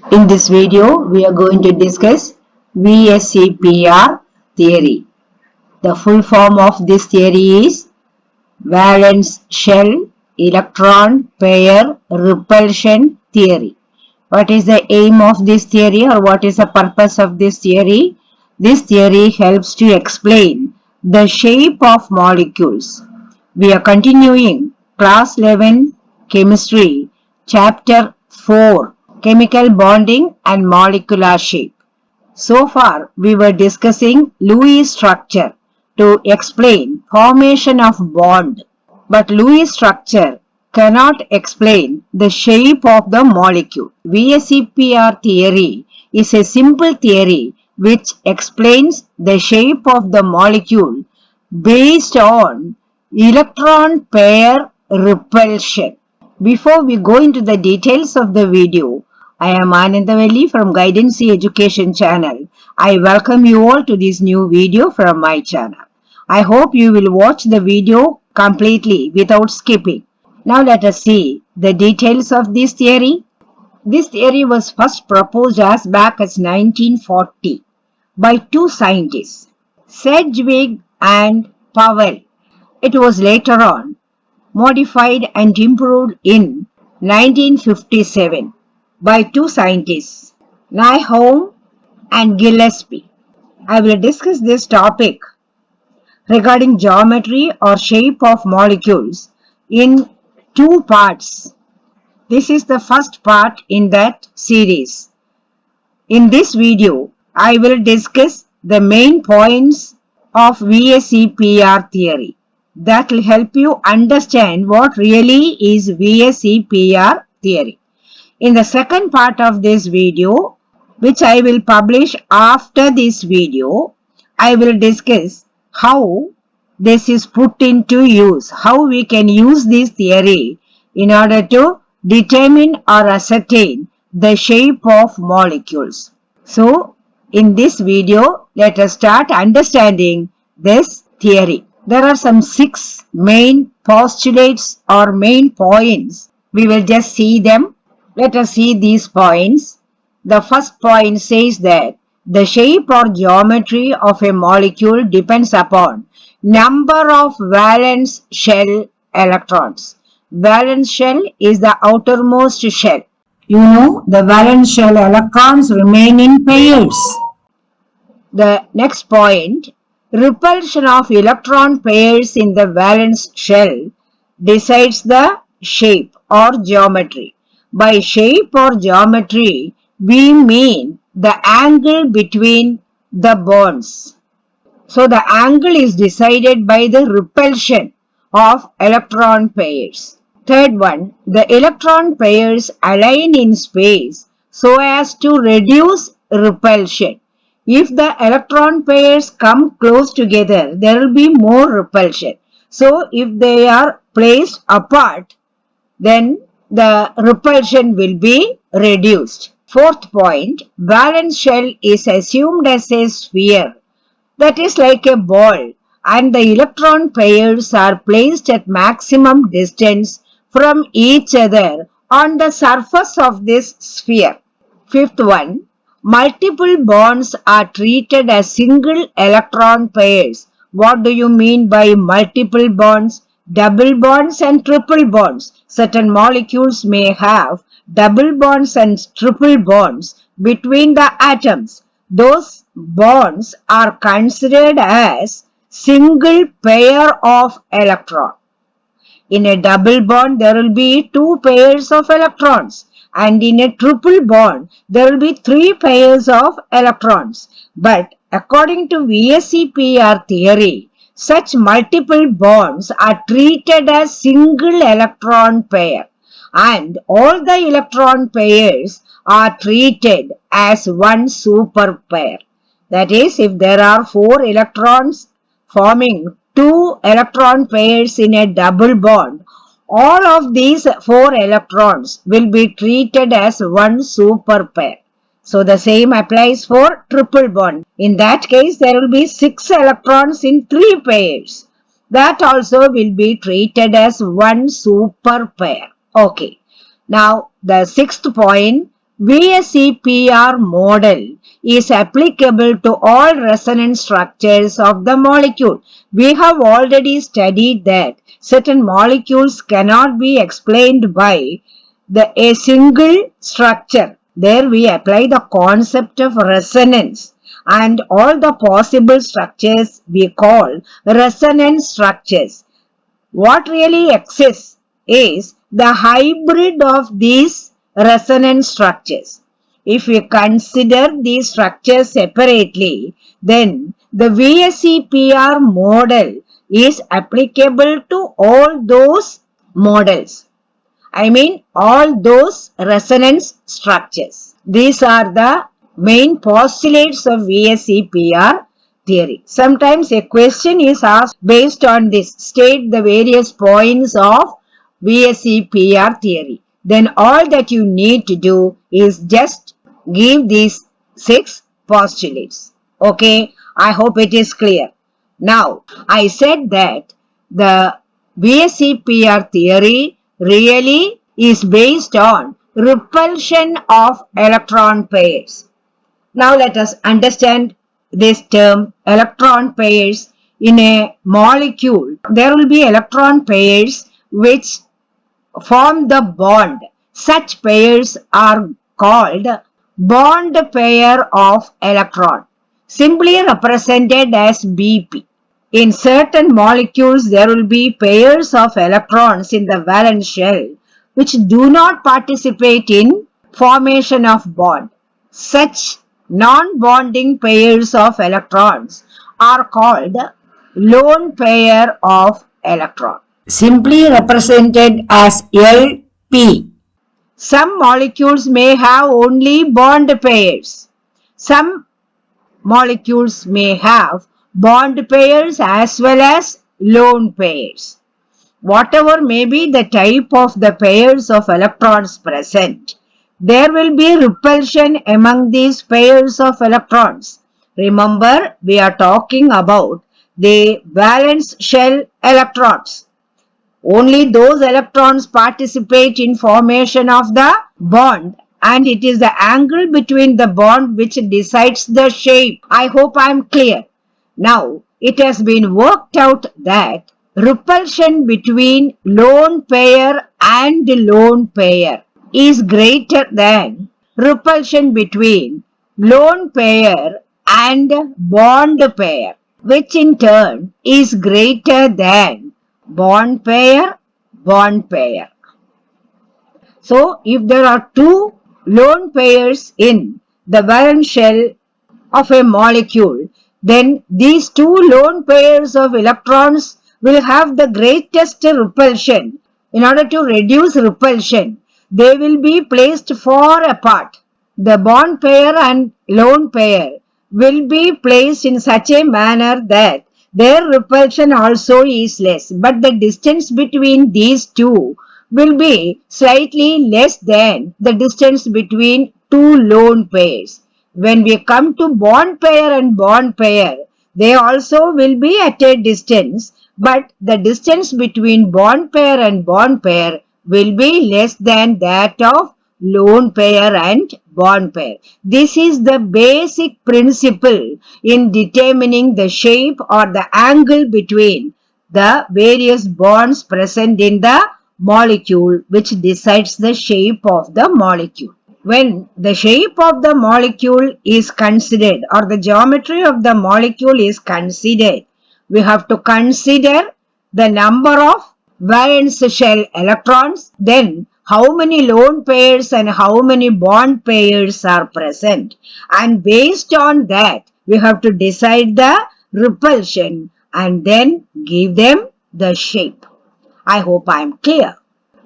In this video, we are going to discuss VSEPR theory. The full form of this theory is valence shell electron pair repulsion theory. What is the aim of this theory, or what is the purpose of this theory? This theory helps to explain the shape of molecules. We are continuing class 11 chemistry chapter 4 chemical bonding and molecular shape. So far we were discussing Lewis structure to explain formation of bond, but Lewis structure cannot explain the shape of the molecule. VSEPR theory is a simple theory which explains the shape of the molecule based on electron pair repulsion. Before we go into the details of the video, I am Anandavalli from Guidance Education channel. I welcome you all to this new video from my channel. I hope you will watch the video completely without skipping. Now let us see the details of this theory. This theory was first proposed as back as 1940 by two scientists, Sedgwick and Powell. It was later on modified and improved in 1957 by two scientists, Nyholm and Gillespie. I will discuss this topic regarding geometry or shape of molecules in two parts. This is the first part in that series. In this video, I will discuss the main points of VSEPR theory. That will help you understand what really is VSEPR theory. In the second part of this video, which I will publish after this video, I will discuss how this is put into use, how we can use this theory in order to determine or ascertain the shape of molecules. So, in this video, let us start understanding this theory. There are some 6 main postulates or main points. We will just see them. Let us see these points. The first point says that the shape or geometry of a molecule depends upon number of valence shell electrons. Valence shell is the outermost shell. You know, the valence shell electrons remain in pairs. The next point, repulsion of electron pairs in the valence shell decides the shape or geometry. By shape or geometry, we mean the angle between the bonds. So the angle is decided by the repulsion of electron pairs. Third one, the electron pairs align in space so as to reduce repulsion. If the electron pairs come close together, there will be more repulsion. So if they are placed apart, then the repulsion will be reduced. Fourth point, valence shell is assumed as a sphere, that is like a ball, and the electron pairs are placed at maximum distance from each other on the surface of this sphere. Fifth one, multiple bonds are treated as single electron pairs. What do you mean by multiple bonds? Double bonds and triple bonds. Certain molecules may have double bonds and triple bonds between the atoms. Those bonds are considered as single pair of electron. In a double bond, there will be 2 pairs of electrons, and in a triple bond, there will be 3 pairs of electrons. But according to VSEPR theory, such multiple bonds are treated as single electron pair, and all the electron pairs are treated as one super pair. That is, if there are 4 electrons forming 2 electron pairs in a double bond, all of these 4 electrons will be treated as one super pair. So the same applies for triple bond. In that case, there will be 6 electrons in 3 pairs. That also will be treated as one super pair. Okay. Now, the sixth point, VSEPR model is applicable to all resonance structures of the molecule. We have already studied that certain molecules cannot be explained by a single structure. There we apply the concept of resonance, and all the possible structures we call resonance structures. What really exists is the hybrid of these resonance structures. If we consider these structures separately, then the VSEPR model is applicable to all those models. I mean all those resonance structures. These are the main postulates of VSEPR theory. Sometimes a question is asked based on this. State the various points of VSEPR theory. Then all that you need to do is just give these 6 postulates. Okay, I hope it is clear. Now, I said that the VSEPR theory really is based on repulsion of electron pairs. Now let us understand this term electron pairs in a molecule. There will be electron pairs which form the bond. Such pairs are called bond pair of electron, simply represented as BP. In certain molecules, there will be pairs of electrons in the valence shell which do not participate in formation of bond. Such non-bonding pairs of electrons are called lone pair of electron, simply represented as LP. Some molecules may have only bond pairs. Some molecules may have bond pairs as well as lone pairs. Whatever may be the type of the pairs of electrons present, there will be repulsion among these pairs of electrons. Remember, we are talking about the valence shell electrons. Only those electrons participate in formation of the bond, and it is the angle between the bond which decides the shape. I hope I am clear. Now, it has been worked out that repulsion between lone pair and lone pair is greater than repulsion between lone pair and bond pair, which in turn is greater than bond pair, bond pair. So, if there are two lone pairs in the valence shell of a molecule, then these two lone pairs of electrons will have the greatest repulsion. In order to reduce repulsion, they will be placed far apart. The bond pair and lone pair will be placed in such a manner that their repulsion also is less, but the distance between these two will be slightly less than the distance between two lone pairs. When we come to bond pair and bond pair, they also will be at a distance, but the distance between bond pair and bond pair will be less than that of lone pair and bond pair. This is the basic principle in determining the shape or the angle between the various bonds present in the molecule, which decides the shape of the molecule. When the shape of the molecule is considered or the geometry of the molecule is considered, we have to consider the number of valence shell electrons, then how many lone pairs and how many bond pairs are present, and based on that we have to decide the repulsion and then give them the shape. I hope I am clear.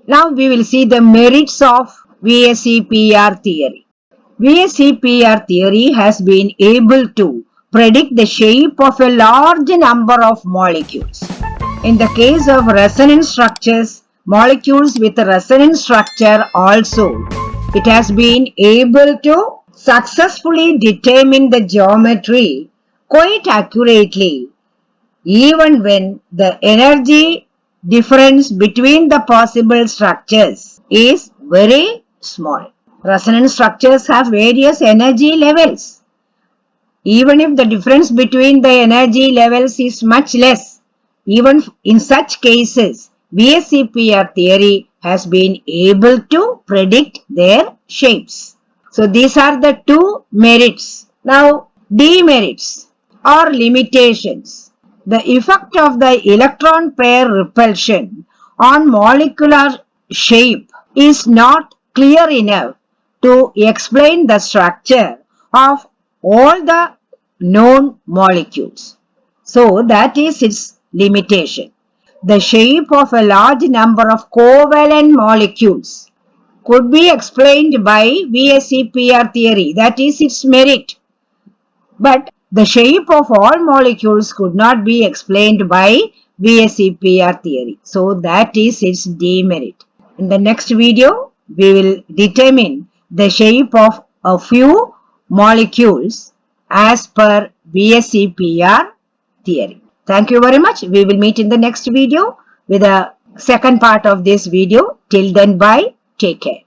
Now we will see the merits of VSEPR theory. VSEPR theory has been able to predict the shape of a large number of molecules. In the case of resonance structures, molecules with a resonance structure also, it has been able to successfully determine the geometry quite accurately, even when the energy difference between the possible structures is very small. Resonance structures have various energy levels. Even if the difference between the energy levels is much less, even in such cases, VSEPR theory has been able to predict their shapes. So these are the two merits. Now, demerits or limitations. The effect of the electron pair repulsion on molecular shape is not clear enough to explain the structure of all the known molecules. So that is its limitation. The shape of a large number of covalent molecules could be explained by VSEPR theory. That is its merit. But the shape of all molecules could not be explained by VSEPR theory. So that is its demerit. In the next video, we will determine the shape of a few molecules as per VSEPR theory. Thank you very much. We will meet in the next video with a second part of this video. Till then, bye. Take care.